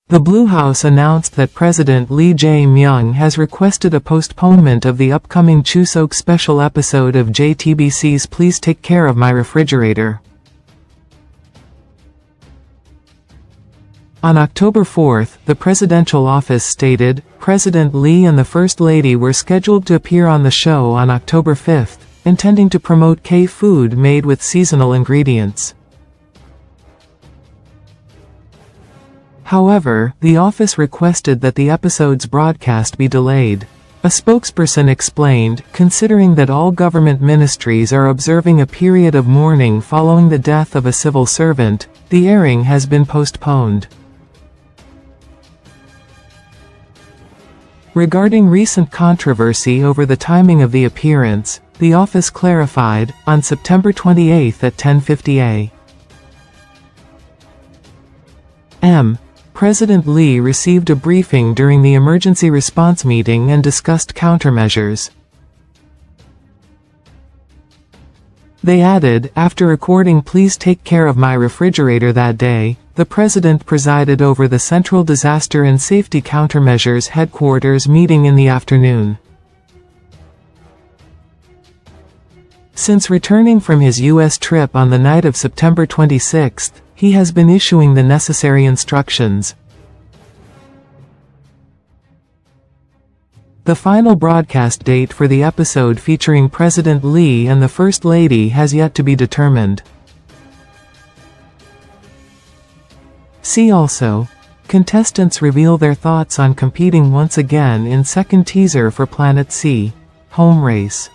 The Blue House announced that President Lee Jae Myung has requested a postponement of the upcoming Chuseok special episode of JTBC's Please Take Care of My Refrigerator. On October 4, the presidential office stated, President Lee and the First Lady were scheduled to appear on the show on October 5, intending to promote K-food made with seasonal ingredients. However, the office requested that the episode's broadcast be delayed. A spokesperson explained, considering that all government ministries are observing a period of mourning following the death of a civil servant, the airing has been postponed. Regarding recent controversy over the timing of the appearance, the office clarified, on September 28 at 10:50 a.m. President Lee received a briefing during the emergency response meeting and discussed countermeasures. They added, after recording Please Take Care of My Refrigerator that day, the president presided over the Central Disaster and Safety Countermeasures headquarters meeting in the afternoon. Since returning from his U.S. trip on the night of September 26, he has been issuing the necessary instructions. The final broadcast date for the episode featuring President Lee and the First Lady has yet to be determined. See also, contestants reveal their thoughts on competing once again in second teaser for Planet C, Home Race.